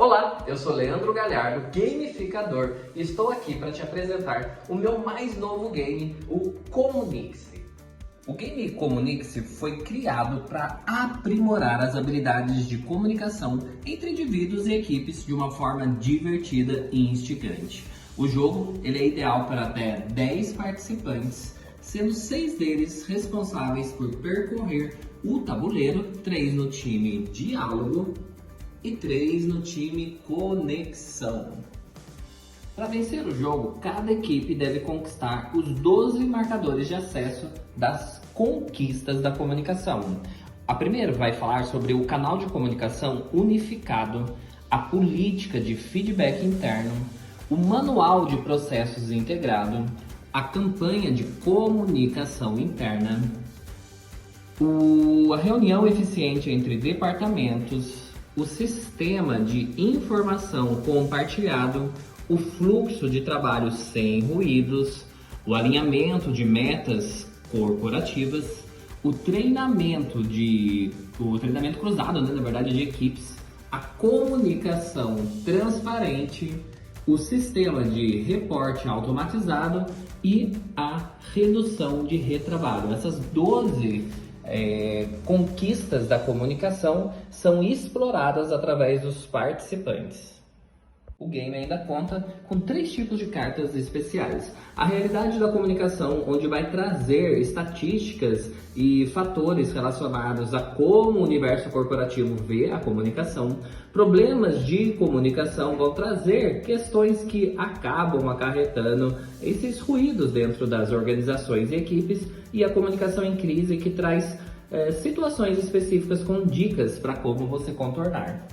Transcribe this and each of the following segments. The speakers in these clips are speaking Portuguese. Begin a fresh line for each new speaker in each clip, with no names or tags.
Olá, eu sou Leandro Galhardo, gamificador, e estou aqui para te apresentar o meu mais novo game, o Comunique-se. O game Comunique-se foi criado para aprimorar as habilidades de comunicação entre indivíduos e equipes de uma forma divertida e instigante. O jogo ele é ideal para até 10 participantes, sendo 6 deles responsáveis por percorrer o tabuleiro, 3 no time Diálogo e 3 no time Conexão. Para vencer o jogo, cada equipe deve conquistar os 12 marcadores de acesso das conquistas da comunicação. A primeira vai falar sobre o canal de comunicação unificado, a política de feedback interno, o manual de processos integrado, a campanha de comunicação interna, a reunião eficiente entre departamentos, o sistema de informação compartilhado, o fluxo de trabalho sem ruídos, o alinhamento de metas corporativas, o treinamento cruzado, na verdade, de equipes, a comunicação transparente, o sistema de reporte automatizado e a redução de retrabalho. Essas 12 conquistas da comunicação são exploradas através dos participantes. O game ainda conta com 3 tipos de cartas especiais. A realidade da comunicação, onde vai trazer estatísticas e fatores relacionados a como o universo corporativo vê a comunicação. Problemas de comunicação vão trazer questões que acabam acarretando esses ruídos dentro das organizações e equipes, e a comunicação em crise, que traz situações específicas com dicas para como você contornar.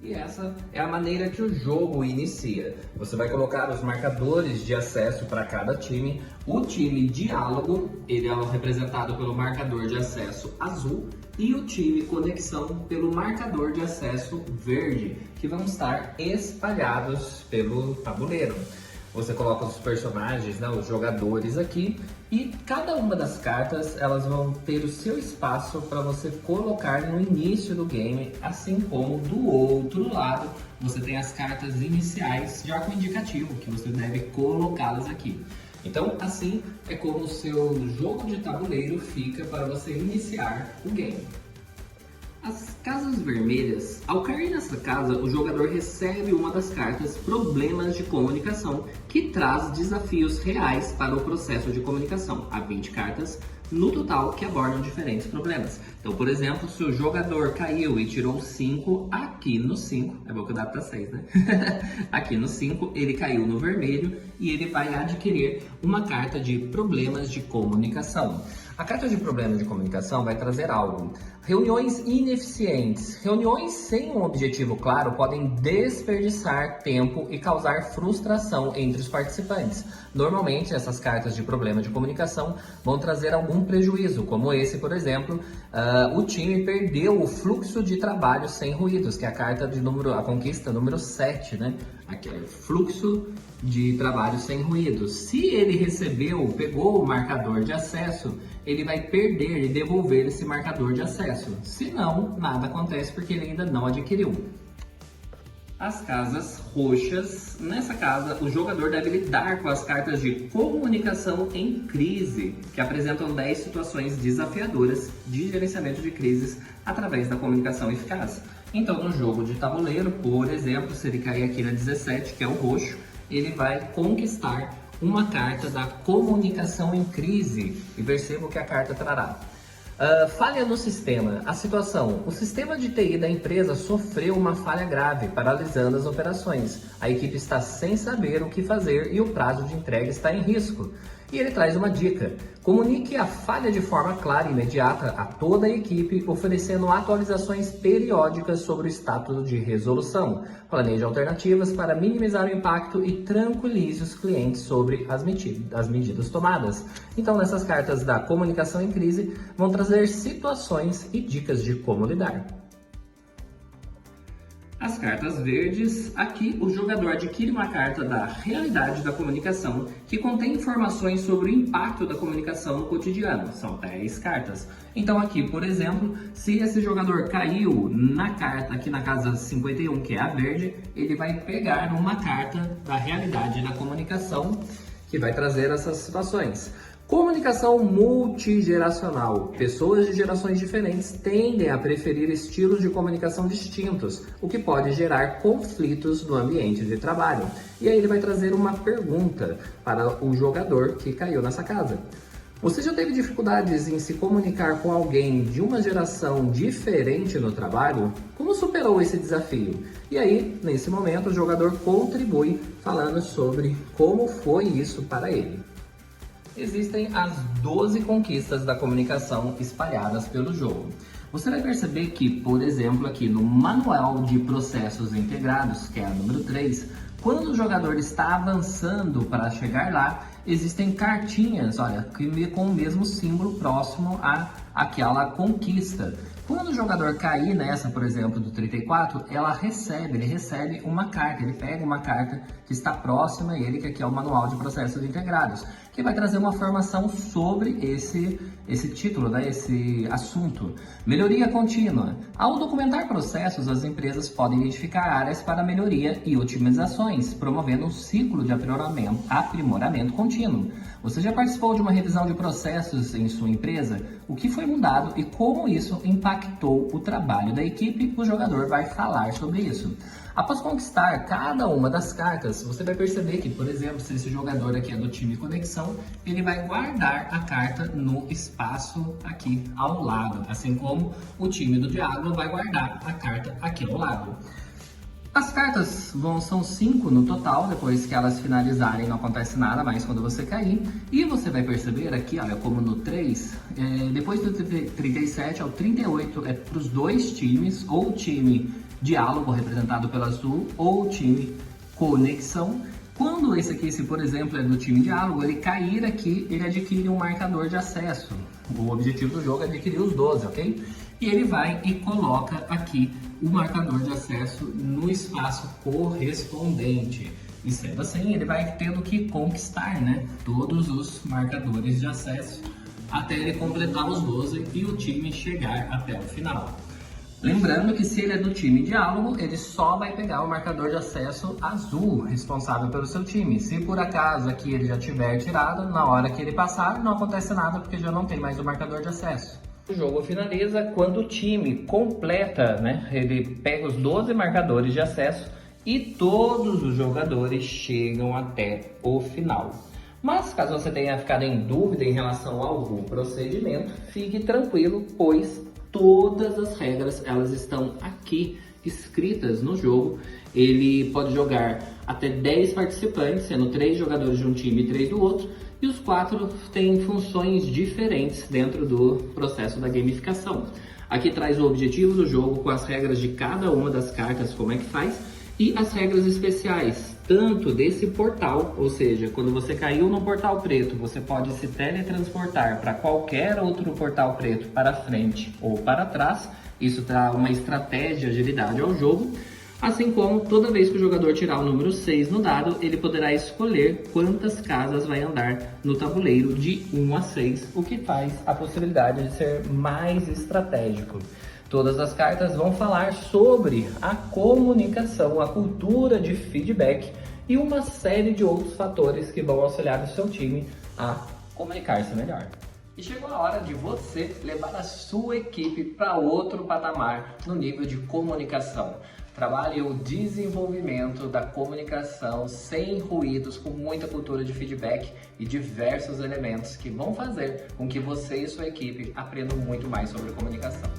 E essa é a maneira que o jogo inicia. Você vai colocar os marcadores de acesso para cada time. O time Diálogo, ele é representado pelo marcador de acesso azul, e o time Conexão pelo marcador de acesso verde, que vão estar espalhados pelo tabuleiro. Você coloca os personagens, os jogadores aqui, e cada uma das cartas elas vão ter o seu espaço para você colocar no início do game, assim como do outro lado você tem as cartas iniciais já com indicativo que você deve colocá-las aqui. Então assim é como o seu jogo de tabuleiro fica para você iniciar o game. As casas vermelhas, ao cair nessa casa, o jogador recebe uma das cartas Problemas de Comunicação, que traz desafios reais para o processo de comunicação. Há 20 cartas no total que abordam diferentes problemas. Então, por exemplo, se o jogador caiu e tirou 5, aqui no 5, é bom que dá para 6, né? Aqui no 5, ele caiu no vermelho e ele vai adquirir uma carta de Problemas de Comunicação. A carta de Problemas de Comunicação vai trazer algo. Reuniões ineficientes. Reuniões sem um objetivo claro podem desperdiçar tempo e causar frustração entre os participantes. Normalmente, essas cartas de problema de comunicação vão trazer algum prejuízo, como esse, por exemplo, o time perdeu o fluxo de trabalho sem ruídos, que é a carta a conquista número 7, né? Aqui é o fluxo de trabalho sem ruídos. Se ele pegou o marcador de acesso, ele vai perder e devolver esse marcador de acesso. Se não, nada acontece porque ele ainda não adquiriu. As casas roxas. Nessa casa, o jogador deve lidar com as cartas de comunicação em crise, que apresentam 10 situações desafiadoras de gerenciamento de crises através da comunicação eficaz. Então, no jogo de tabuleiro, por exemplo, se ele cair aqui na 17, que é o roxo, ele vai conquistar uma carta da comunicação em crise, e perceba o que a carta trará. Falha no sistema. A situação: o sistema de TI da empresa sofreu uma falha grave, paralisando as operações. A equipe está sem saber o que fazer e o prazo de entrega está em risco. E ele traz uma dica: comunique a falha de forma clara e imediata a toda a equipe, oferecendo atualizações periódicas sobre o status de resolução. Planeje alternativas para minimizar o impacto e tranquilize os clientes sobre as medidas tomadas. Então, nessas cartas da comunicação em crise, vão trazer situações e dicas de como lidar. As cartas verdes, aqui o jogador adquire uma carta da realidade da comunicação que contém informações sobre o impacto da comunicação no cotidiano. São 10 cartas. Então aqui, por exemplo, se esse jogador caiu na carta, aqui na casa 51, que é a verde, ele vai pegar uma carta da realidade da comunicação que vai trazer essas situações. Comunicação multigeracional. Pessoas de gerações diferentes tendem a preferir estilos de comunicação distintos, o que pode gerar conflitos no ambiente de trabalho. E aí ele vai trazer uma pergunta para o jogador que caiu nessa casa. Você já teve dificuldades em se comunicar com alguém de uma geração diferente no trabalho? Como superou esse desafio? E aí, nesse momento, o jogador contribui falando sobre como foi isso para ele. Existem as 12 conquistas da comunicação espalhadas pelo jogo. Você vai perceber que, por exemplo, aqui no Manual de Processos Integrados, que é a número 3, quando o jogador está avançando para chegar lá, existem cartinhas, olha, com o mesmo símbolo próximo àquela conquista. Quando o jogador cair nessa, por exemplo, do 34, ele recebe uma carta, ele pega uma carta que está próxima a ele, que aqui é o Manual de Processos Integrados, que vai trazer uma informação sobre esse título, né, esse assunto. Melhoria contínua. Ao documentar processos, as empresas podem identificar áreas para melhoria e otimizações, promovendo um ciclo de aprimoramento contínuo. Você já participou de uma revisão de processos em sua empresa? O que foi mudado e como isso impactou o trabalho da equipe? O jogador vai falar sobre isso. Após conquistar cada uma das cartas, você vai perceber que, por exemplo, se esse jogador aqui é do time Conexão, ele vai guardar a carta no espaço aqui ao lado, assim como o time do Diablo vai guardar a carta aqui ao lado. As cartas são 5 no total, depois que elas finalizarem não acontece nada mais quando você cair. E você vai perceber aqui, olha, como no 3, depois do 37 ao 38 é para os dois times, ou o time Diálogo, representado pelo azul, ou o time Conexão. Quando esse aqui, se por exemplo é do time Diálogo, ele cair aqui, ele adquire um marcador de acesso. O objetivo do jogo é adquirir os 12, ok? E ele vai e coloca aqui o marcador de acesso no espaço correspondente. E sendo assim, ele vai tendo que conquistar, né, todos os marcadores de acesso até ele completar os 12 e o time chegar até o final. Lembrando que se ele é do time Diálogo, ele só vai pegar o marcador de acesso azul, responsável pelo seu time. Se por acaso aqui ele já tiver tirado, na hora que ele passar, não acontece nada porque já não tem mais o marcador de acesso. O jogo finaliza quando o time completa, né? Ele pega os 12 marcadores de acesso e todos os jogadores chegam até o final. Mas caso você tenha ficado em dúvida em relação ao procedimento, fique tranquilo, pois todas as regras elas estão aqui escritas no jogo. Ele pode jogar até 10 participantes, sendo 3 jogadores de um time e 3 do outro, e os 4 têm funções diferentes dentro do processo da gamificação. Aqui traz o objetivo do jogo com as regras de cada uma das cartas, como é que faz, e as regras especiais, tanto desse portal, ou seja, quando você caiu no portal preto, você pode se teletransportar para qualquer outro portal preto para frente ou para trás. Isso dá uma estratégia de agilidade ao jogo. Assim como toda vez que o jogador tirar o número 6 no dado, ele poderá escolher quantas casas vai andar no tabuleiro de 1 a 6, o que faz a possibilidade de ser mais estratégico. Todas as cartas vão falar sobre a comunicação, a cultura de feedback e uma série de outros fatores que vão auxiliar o seu time a comunicar-se melhor. E chegou a hora de você levar a sua equipe para outro patamar no nível de comunicação. Trabalhe o desenvolvimento da comunicação sem ruídos, com muita cultura de feedback e diversos elementos que vão fazer com que você e sua equipe aprendam muito mais sobre comunicação.